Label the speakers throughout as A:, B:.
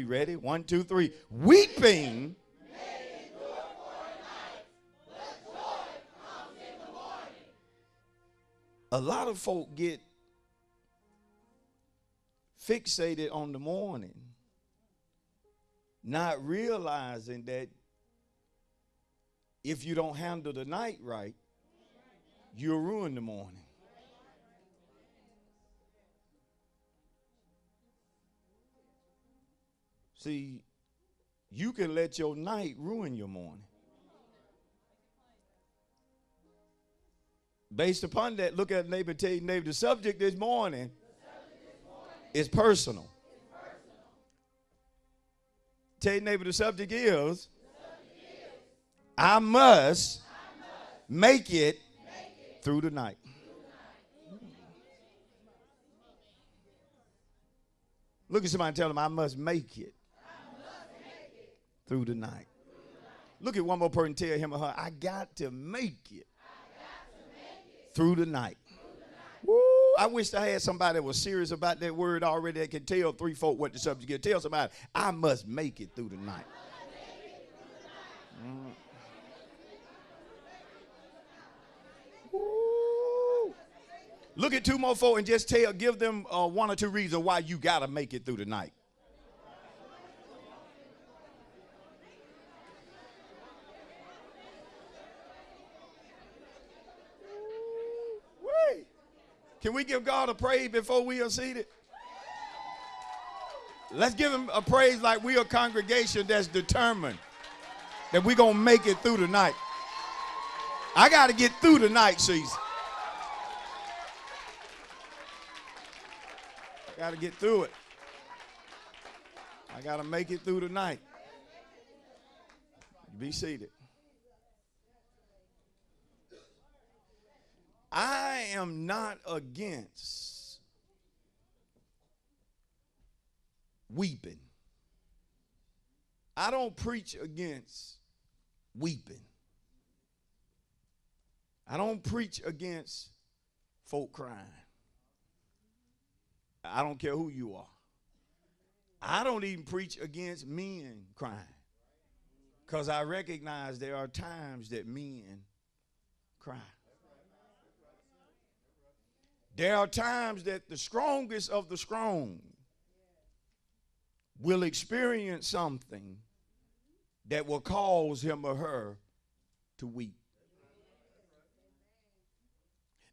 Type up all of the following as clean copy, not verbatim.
A: Ready? 1, 2, 3. Weeping. A lot of folk get fixated on the morning, not realizing that if you don't handle the night right, you'll ruin the morning. See, you can let your night ruin your morning. Based upon that, look at neighbor, tell your neighbor, the subject this morning is personal. Tell your neighbor, the subject is I must make it through the night. Look at somebody and tell them, I must make it through the night. Look at one more person and tell him or her, I got to make it through the night. Woo, I wish I had somebody that was serious about that word already that could tell 3 folk what the subject is. Tell somebody, I must make it through the night. Woo. Look at 2 more folk and just give them 1 or 2 reasons why you got to make it through the night. Can we give God a praise before we are seated? Let's give him a praise like we are a congregation that's determined that we're going to make it through the night. I got to get through the night season. I got to get through it. I got to make it through the night. Be seated. I am not against weeping. I don't preach against weeping. I don't preach against folk crying. I don't care who you are. I don't even preach against men crying, because I recognize there are times that men cry. There are times that the strongest of the strong will experience something that will cause him or her to weep.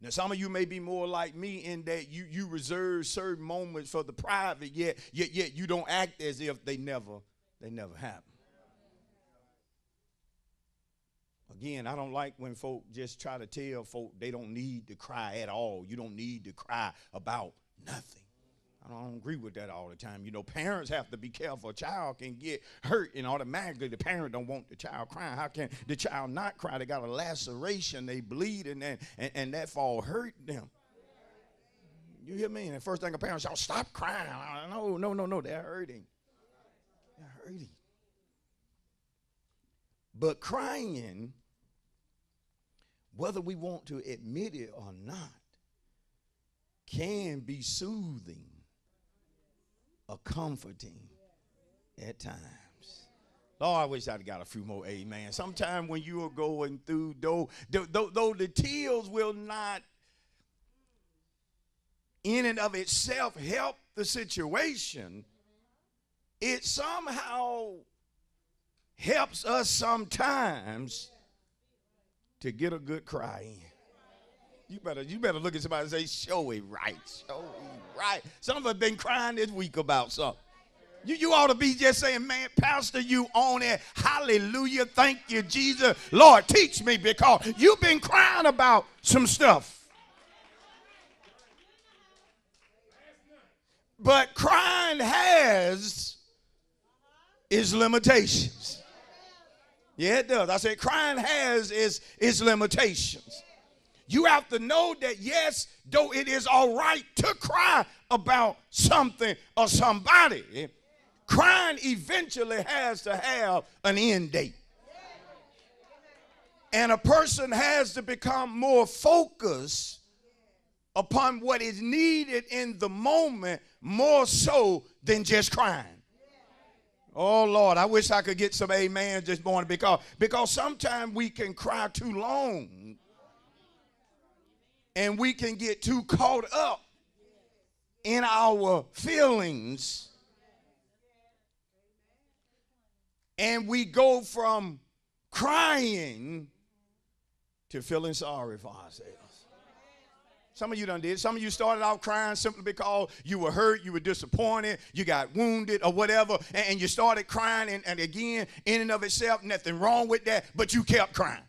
A: Now, some of you may be more like me in that you reserve certain moments for the private, yet you don't act as if they never happen. Again, I don't like when folk just try to tell folk they don't need to cry at all. You don't need to cry about nothing. I don't agree with that all the time. You know, parents have to be careful. A child can get hurt and automatically the parent don't want the child crying. How can the child not cry? They got a laceration, they bleed, and that fall hurt them. You hear me? And the first thing a parent shall stop crying. No, they're hurting. They're hurting. But crying, whether we want to admit it or not, can be soothing or comforting at times. Lord, I wish I'd got a few more amen. Sometimes when you are going through, though the tears will not in and of itself help the situation, it somehow helps us sometimes to get a good cry in. You better look at somebody and say, show it right. Show it right. Some of us been crying this week about something. You ought to be just saying, man, Pastor, you on it. Hallelujah. Thank you, Jesus. Lord, teach me, because you've been crying about some stuff. But crying has its limitations. Yeah, it does. I said crying has its limitations. You have to know that, yes, though it is all right to cry about something or somebody, crying eventually has to have an end date. And a person has to become more focused upon what is needed in the moment, more so than just crying. Oh, Lord, I wish I could get some amens this morning because sometimes we can cry too long and we can get too caught up in our feelings, and we go from crying to feeling sorry for ourselves. Some of you done did. Some of you started out crying simply because you were hurt, you were disappointed, you got wounded or whatever, and you started crying, and again, in and of itself, nothing wrong with that, but you kept crying.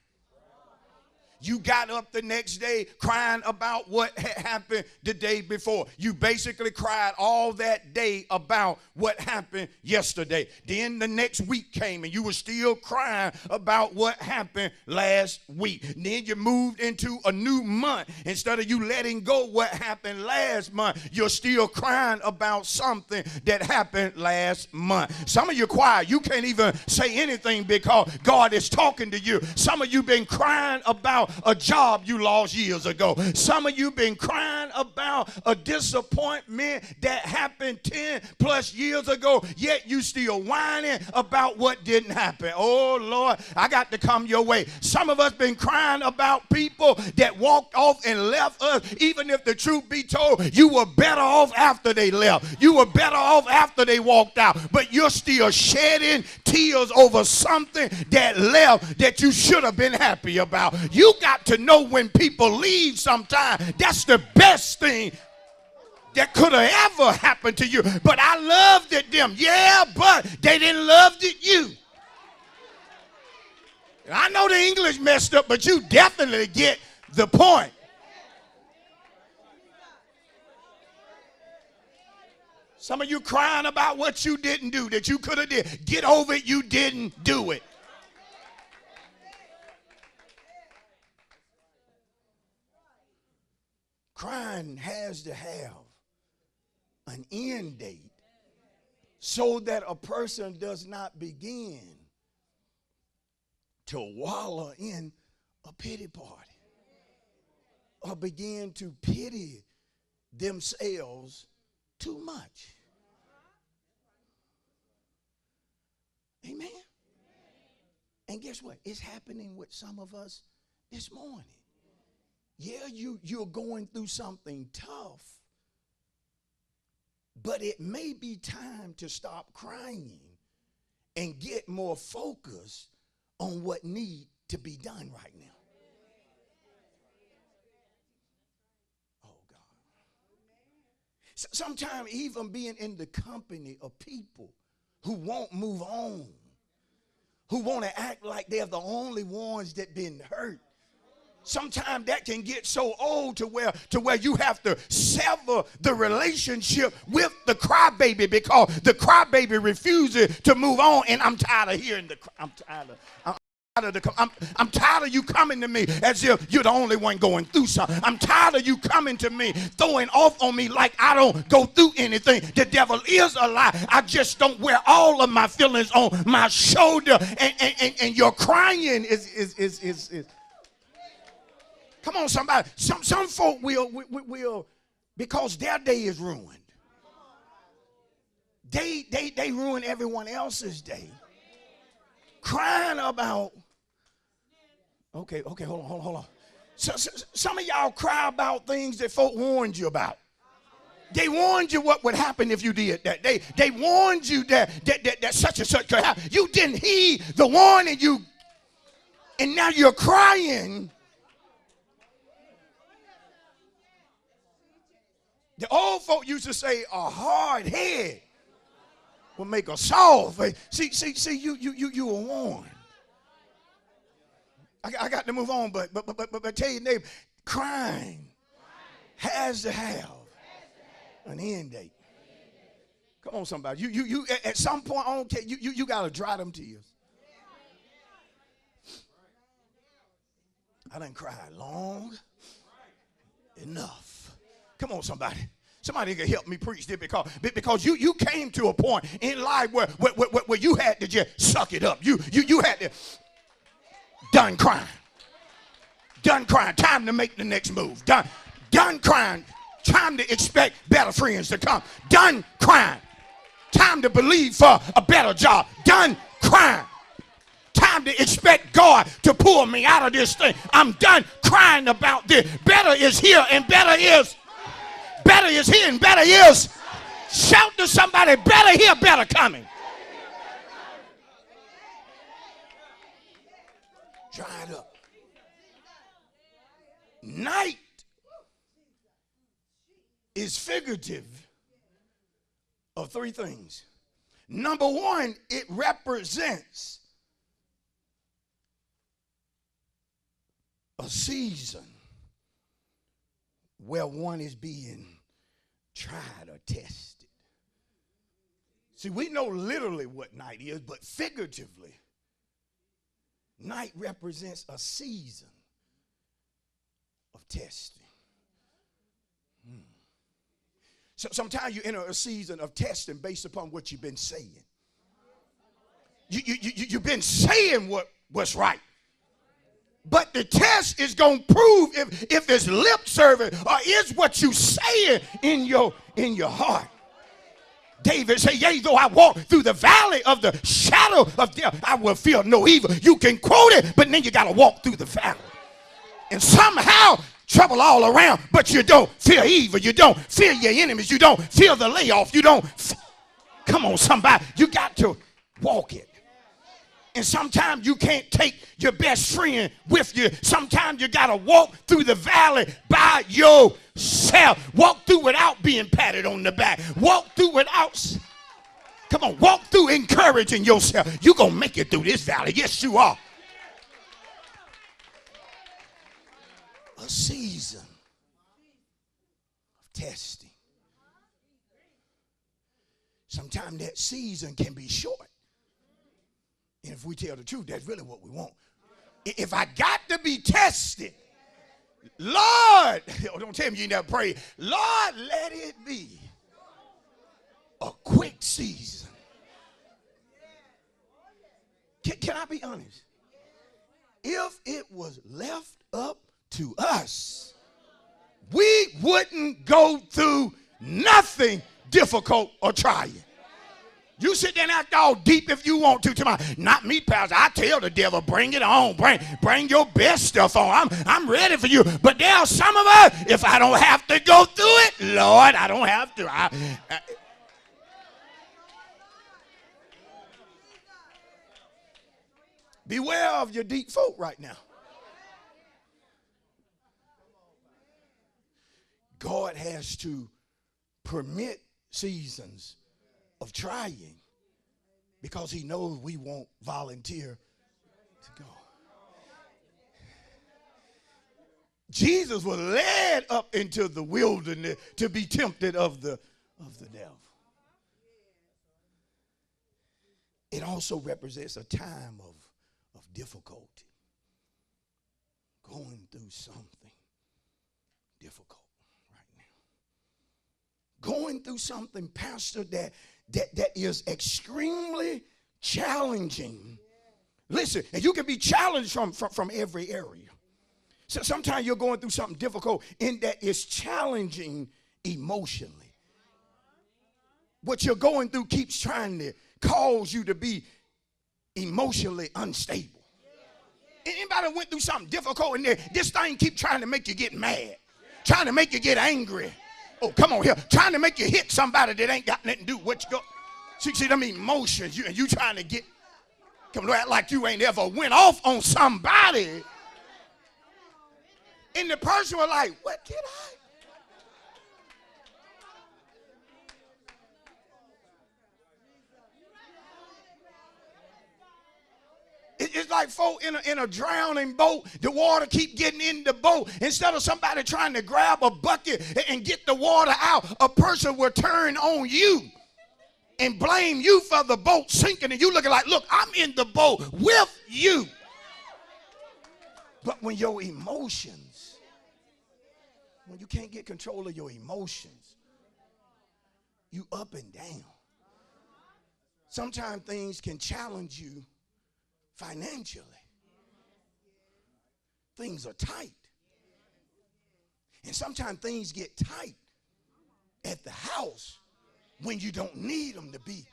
A: You got up the next day crying about what had happened the day before. You basically cried all that day about what happened yesterday. Then the next week came and you were still crying about what happened last week. Then you moved into a new month. Instead of you letting go what happened last month, you're still crying about something that happened last month. Some of you quiet. You can't even say anything because God is talking to you. Some of you been crying about a job you lost years ago. Some of you been crying about a disappointment that happened 10 plus years ago, yet you still whining about what didn't happen. Oh, Lord, I got to come your way. Some of us been crying about people that walked off and left us, even if the truth be told, you were better off after they left. You were better off after they walked out, but you're still shedding tears over something that left that you should have been happy about. You got to know when people leave sometime, that's the best thing that could have ever happened to you. But I loved it them. Yeah, but they didn't love it you. I know the English messed up, but you definitely get the point. Some of you crying about what you didn't do that you could have did. Get over it, you didn't do it. Crying has to have an end date so that a person does not begin to wallow in a pity party or begin to pity themselves too much. Amen. And guess what? It's happening with some of us this morning. Yeah, you're going through something tough, but it may be time to stop crying and get more focused on what needs to be done right now. Oh, God. Sometimes even being in the company of people who won't move on, who want to act like they're the only ones that been hurt. Sometimes that can get so old to where you have to sever the relationship with the crybaby because the crybaby refuses to move on. And I'm tired of hearing I'm tired of you coming to me as if you're the only one going through something. I'm tired of you coming to me throwing off on me like I don't go through anything. The devil is a lie. I just don't wear all of my feelings on my shoulder. And your crying is come on, somebody. Some folk will because their day is ruined. They ruin everyone else's day. Crying about. Okay, hold on. Some of y'all cry about things that folk warned you about. They warned you what would happen if you did that. They warned you that such and such could happen. You didn't heed the warning, and now you're crying. The old folk used to say a hard head will make a soft. See, you were warned. I got to move on, but tell your neighbor, crying has to have an end date. Come on, somebody. You at some point, I don't care, you got to dry them tears. I done cried long enough. Come on, somebody. Somebody can help me preach this because you came to a point in life where you had to just suck it up. You had to done crying. Done crying. Time to make the next move. Done crying. Time to expect better friends to come. Done crying. Time to believe for a better job. Done crying. Time to expect God to pull me out of this thing. I'm done crying about this. Better is here and better is here and better is. Shout to somebody, better here, better coming. Dry it up. Night is figurative of three things. Number one, it represents a season where one is being tried or tested. See, we know literally what night is, but figuratively, night represents a season of testing. So sometimes you enter a season of testing based upon what you've been saying. You've been saying what's right. But the test is going to prove if it's lip service or is what you saying in your heart. David said, yea, though I walk through the valley of the shadow of death, I will fear no evil. You can quote it, but then you got to walk through the valley. And somehow trouble all around, but you don't fear evil. You don't fear your enemies. You don't fear the layoff. You don't. Come on, somebody. You got to walk it. And sometimes you can't take your best friend with you. Sometimes you got to walk through the valley by yourself. Walk through without being patted on the back. Walk through without, come on, walk through encouraging yourself. You're going to make it through this valley. Yes, you are. A season of testing. Sometimes that season can be short. And if we tell the truth, that's really what we want. If I got to be tested, Lord, don't tell me you never pray. Lord, let it be a quick season. Can I be honest? If it was left up to us, we wouldn't go through nothing difficult or trying. You sit there and act all deep if you want to tomorrow. Not me, Pastor. I tell the devil, bring it on. Bring your best stuff on. I'm ready for you. But there are some of us, if I don't have to go through it, Lord, I don't have to. Beware of your deep folk right now. God has to permit seasons of trying because he knows we won't volunteer to go. Jesus was led up into the wilderness to be tempted of the devil. It also represents a time of difficulty, going through something difficult right now. Going through something, Pastor, that is extremely challenging. Listen, and you can be challenged from every area. So sometimes you're going through something difficult in that it's challenging emotionally. What you're going through keeps trying to cause you to be emotionally unstable. Anybody went through something difficult and this thing keep trying to make you get mad, trying to make you get angry. Oh, come on here. Trying to make you hit somebody that ain't got nothing to do with what you got. See them emotions. You trying to get, come to act like you ain't ever went off on somebody. And the person was like, what did I? It's like folk in a drowning boat. The water keep getting in the boat. Instead of somebody trying to grab a bucket and get the water out, a person will turn on you and blame you for the boat sinking. And you looking like, look, I'm in the boat with you. But when your emotions, when you can't get control of your emotions, you up and down. Sometimes things can challenge you financially. Things are tight. And sometimes things get tight at the house when you don't need them to be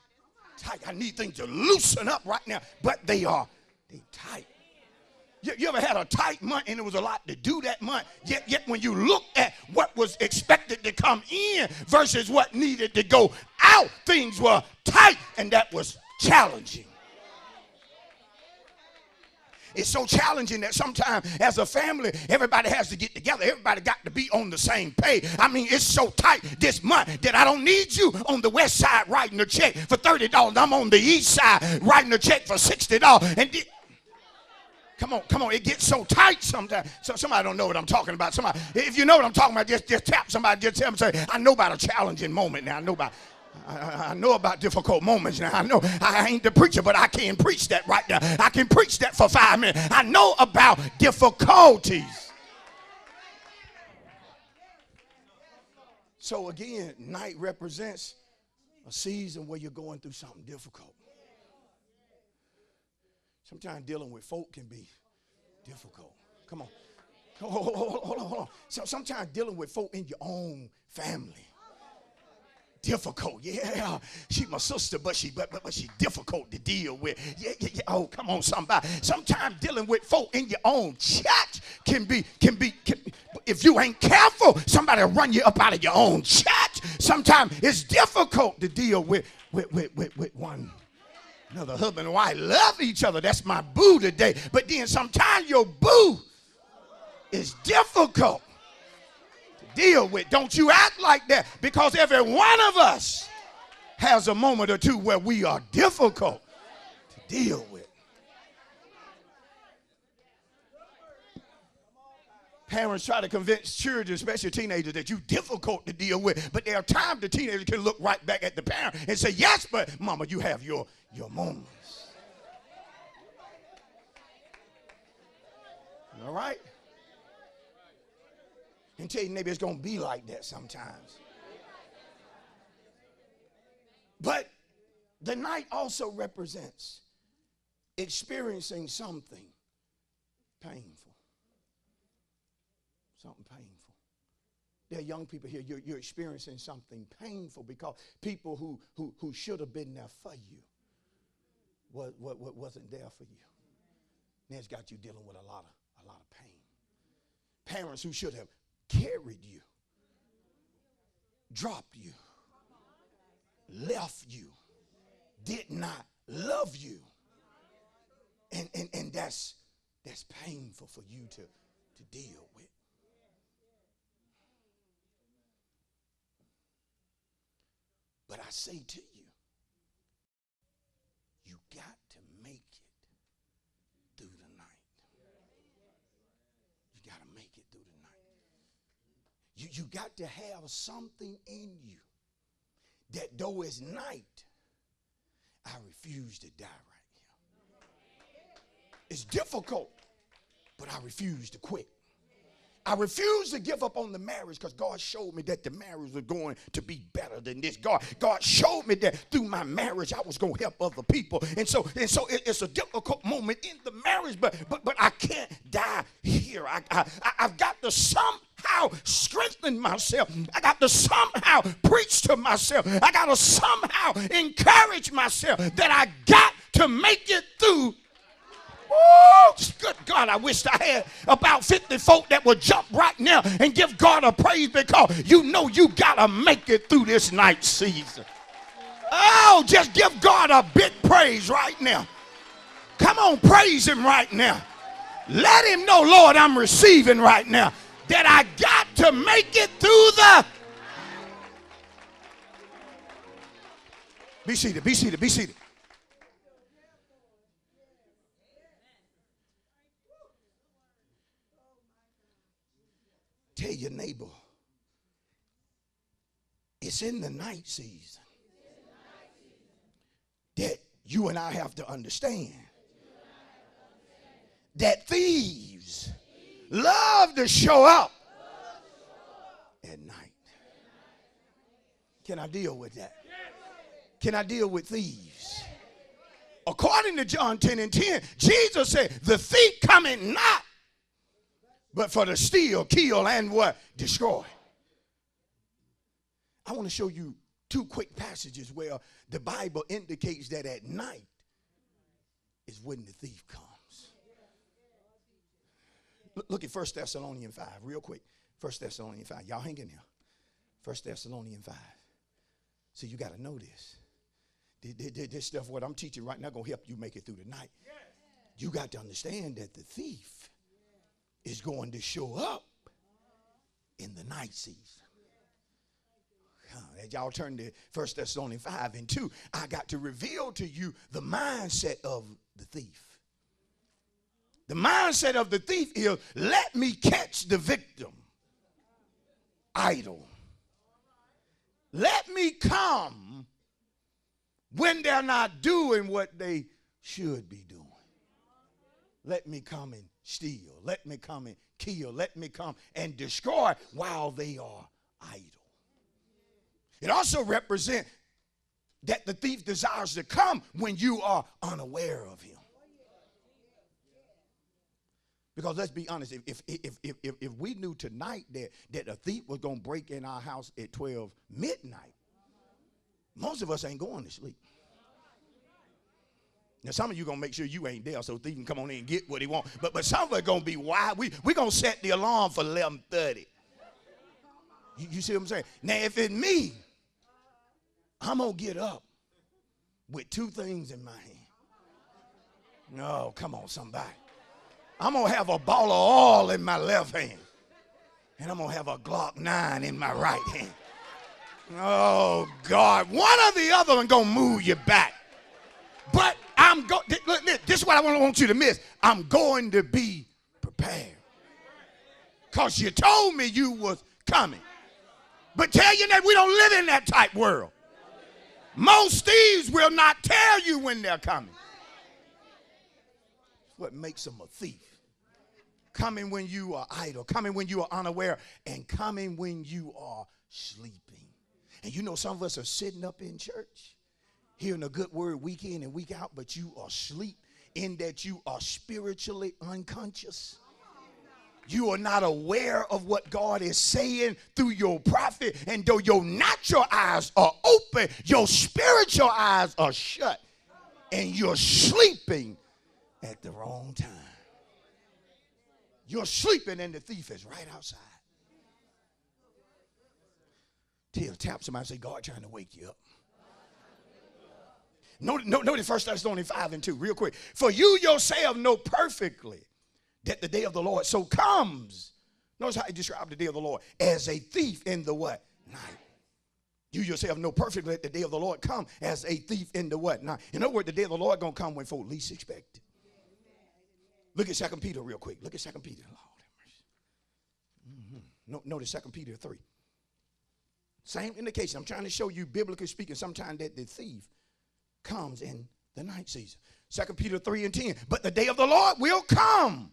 A: tight. I need things to loosen up right now, but they tight. You ever had a tight month and it was a lot to do that month, yet when you look at what was expected to come in versus what needed to go out, things were tight, and that was challenging. It's so challenging that sometimes as a family, everybody has to get together. Everybody got to be on the same page. I mean, it's so tight this month that I don't need you on the west side writing a check for $30. I'm on the east side writing a check for $60. And come on, it gets so tight sometimes. So somebody don't know what I'm talking about. Somebody, if you know what I'm talking about, just tap somebody, just tell them, say, I know about a challenging moment now. I know about difficult moments now. I know I ain't the preacher, but I can preach that right now. I can preach that for 5 minutes. I know about difficulties. So again, night represents a season where you're going through something difficult. Sometimes dealing with folk can be difficult. Come on. Hold on. So sometimes dealing with folk in your own family. Difficult, yeah. She my sister, but she difficult to deal with. Yeah. Oh, come on, somebody. Sometimes dealing with folk in your own church can be. If you ain't careful, somebody will run you up out of your own church. Sometimes it's difficult to deal with one another. Husband and wife love each other. That's my boo today. But then sometimes your boo is difficult deal with. Don't you act like that, because every one of us has a moment or two where we are difficult to deal with. Parents try to convince children, especially teenagers, that you're difficult to deal with, but there are times the teenager can look right back at the parent and say, yes, but mama, you have your moments. All right? And tell you maybe it's going to be like that sometimes. But the night also represents experiencing something painful. Something painful. There are young people here, you're experiencing something painful because people who should have been there for you wasn't there for you. And it's got you dealing with a lot of pain. Parents who should have carried you, dropped you, left you, did not love you. And that's painful for you to deal with. But I say to you, you got to make it through the night. You got to make it through the night. You got to have something in you that though it's night, I refuse to die right here. It's difficult, but I refuse to quit. I refuse to give up on the marriage because God showed me that the marriage was going to be better than this. God showed me that through my marriage I was going to help other people. And so it's a difficult moment in the marriage, but I can't die here. I've got to somehow strengthen myself. I got to somehow preach to myself. I got to somehow encourage myself that I got to make it through. Oh, good God, I wish I had about 50 folk that would jump right now and give God a praise, because you know you got to make it through this night season. Oh, just give God a big praise right now. Come on, praise him right now. Let him know, Lord, I'm receiving right now that I got to make it through the... Be seated, be seated, be seated. Tell your neighbor, it's in the night season that you and I have to understand that thieves love to show up at night. Can I deal with that? Can I deal with thieves? According to John 10:10, Jesus said, the thief cometh not but for to steal, kill, and what? Destroy. I want to show you two quick passages where the Bible indicates that at night is when the thief comes. Look at 1 Thessalonians 5 real quick. 1 Thessalonians 5. Y'all hang in there. 1 Thessalonians 5. So you got to know this. This stuff, what I'm teaching right now, going to help you make it through the night. You got to understand that the thief is going to show up in the night season. As y'all turn to 1 Thessalonians 5 and 2, I got to reveal to you the mindset of the thief. The mindset of the thief is, let me catch the victim idle. Let me come when they're not doing what they should be doing. Let me come and steal. Let me come and kill. Let me come and destroy while they are idle. It also represents that the thief desires to come when you are unaware of him. Because let's be honest, if we knew tonight that a thief was going to break in our house at 12 midnight, most of us ain't going to sleep. Now, some of you going to make sure you ain't there so the thief can come on in and get what he wants. But some of us going to be wild. We're going to set the alarm for 11:30. You see what I'm saying? Now, if it's me, I'm going to get up with two things in my hand. No, come on, somebody. I'm going to have a ball of oil in my left hand. And I'm going to have a Glock 9 in my right hand. Oh, God. One or the other one going to move you back. But I'm going, look, this is what I want you to miss. I'm going to be prepared. Because you told me you was coming. But tell you that we don't live in that type world. Most thieves will not tell you when they're coming. What makes them a thief? Coming when you are idle, coming when you are unaware, and coming when you are sleeping. And you know, some of us are sitting up in church, hearing a good word week in and week out, but you are asleep in that you are spiritually unconscious. You are not aware of what God is saying through your prophet, and though your natural eyes are open, your spiritual eyes are shut, and you're sleeping at the wrong time. You're sleeping and the thief is right outside. Tap somebody and say, God trying to wake you up. Notice 1 Thessalonians 5 and 2 real quick. For you yourself know perfectly that the day of the Lord so comes. Notice how he described the day of the Lord as a thief in the what? Night. You yourself know perfectly that the day of the Lord come as a thief in the what? Night. In other words, the day of the Lord going to come when folk least expect it. Look at 2 Peter real quick. Look at 2 Peter. Lord have mercy. Notice 2 Peter 3. Same indication. I'm trying to show you, biblically speaking, sometimes that the thief comes in the night season. 2 Peter 3 and 10. But the day of the Lord will come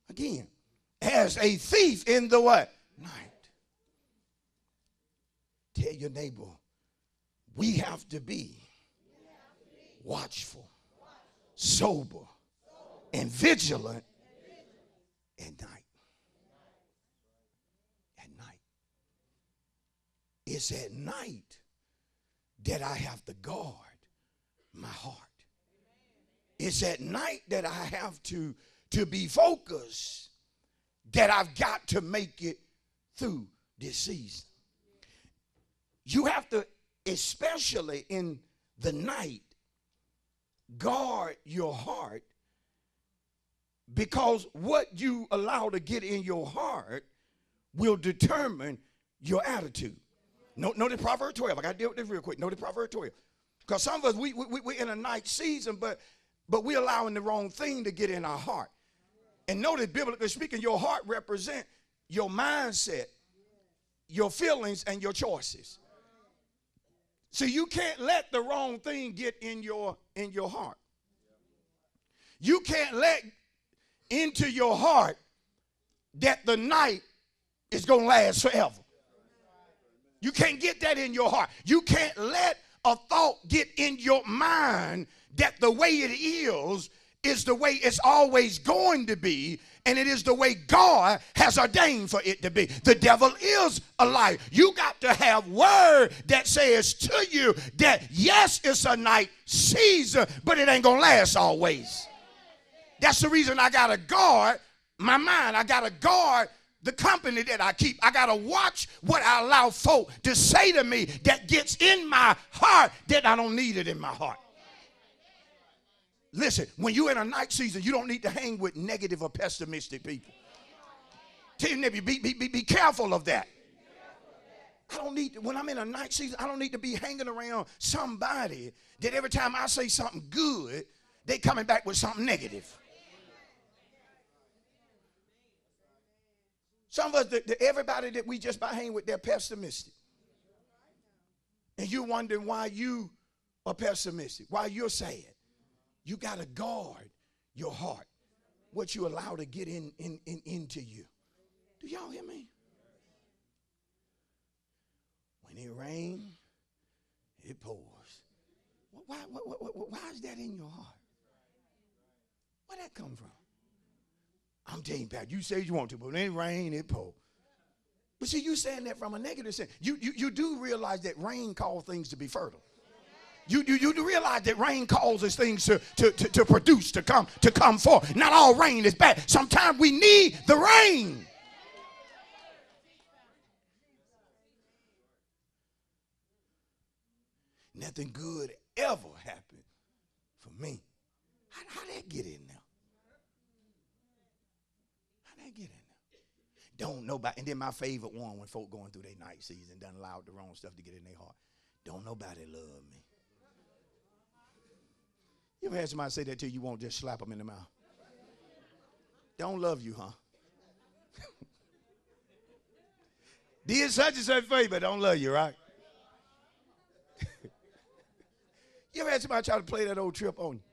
A: again as a thief in the what? Night. Tell your neighbor, we have to be watchful, sober, and vigilant at night. At night. It's at night that I have to guard my heart. It's at night that I have to be focused, that I've got to make it through this season. You have to, especially in the night, guard your heart, because what you allow to get in your heart will determine your attitude. Notice Proverbs 12. I got to deal with this real quick. Notice Proverbs 12. Because some of us, we're in a night season, but we're allowing the wrong thing to get in our heart. And notice, biblically speaking, your heart represents your mindset, your feelings, and your choices. So you can't let the wrong thing get in your heart. You can't let into your heart that the night is going to last forever. You can't get that in your heart. You can't let a thought get in your mind that the way it is the way it's always going to be, and it is the way God has ordained for it to be. The devil is a liar. You got to have word that says to you that yes, it's a night season, but it ain't gonna last always. That's the reason I gotta guard my mind. I gotta guard the company that I keep. I gotta watch what I allow folk to say to me that gets in my heart that I don't need it in my heart. Listen, when you're in a night season, you don't need to hang with negative or pessimistic people. Tell your neighbor, be careful of that. I don't need to, when I'm in a night season, I don't need to be hanging around somebody that every time I say something good, they coming back with something negative. Some of us, everybody that we just by hanging with, they're pessimistic. And you're wondering why you are pessimistic, why you're sad. You got to guard your heart, what you allow to get into you. Do y'all hear me? When it rains, it pours. Why is that in your heart? Where'd that come from? I'm telling you, Pat, you say you want to, but when it rains, it pours. But see, you saying that from a negative sense. You do realize that rain calls things to be fertile. You do realize that rain causes things to produce, to come forth. Not all rain is bad. Sometimes we need the rain. Nothing good ever happened for me. How'd that get in there? How'd that get in there? Don't nobody, and then my favorite one when folk going through their night season done allowed the wrong stuff to get in their heart. Don't nobody love me. You ever had somebody say that to you, you won't just slap them in the mouth? Don't love you, huh? Did such and such for you, but don't love you, right? You ever had somebody try to play that old trip on you?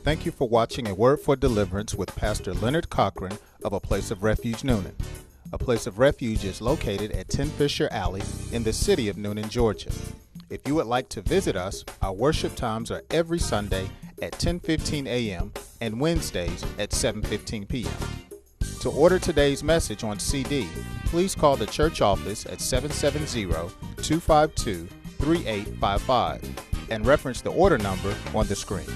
B: Thank you for watching A Word for Deliverance with Pastor Leonard Cochran of A Place of Refuge, Noonan. A Place of Refuge is located at 10 Fisher Alley in the city of Noonan, Georgia. If you would like to visit us, our worship times are every Sunday at 10:15 a.m. and Wednesdays at 7:15 p.m. To order today's message on CD, please call the church office at 770-252-3855 and reference the order number on the screen.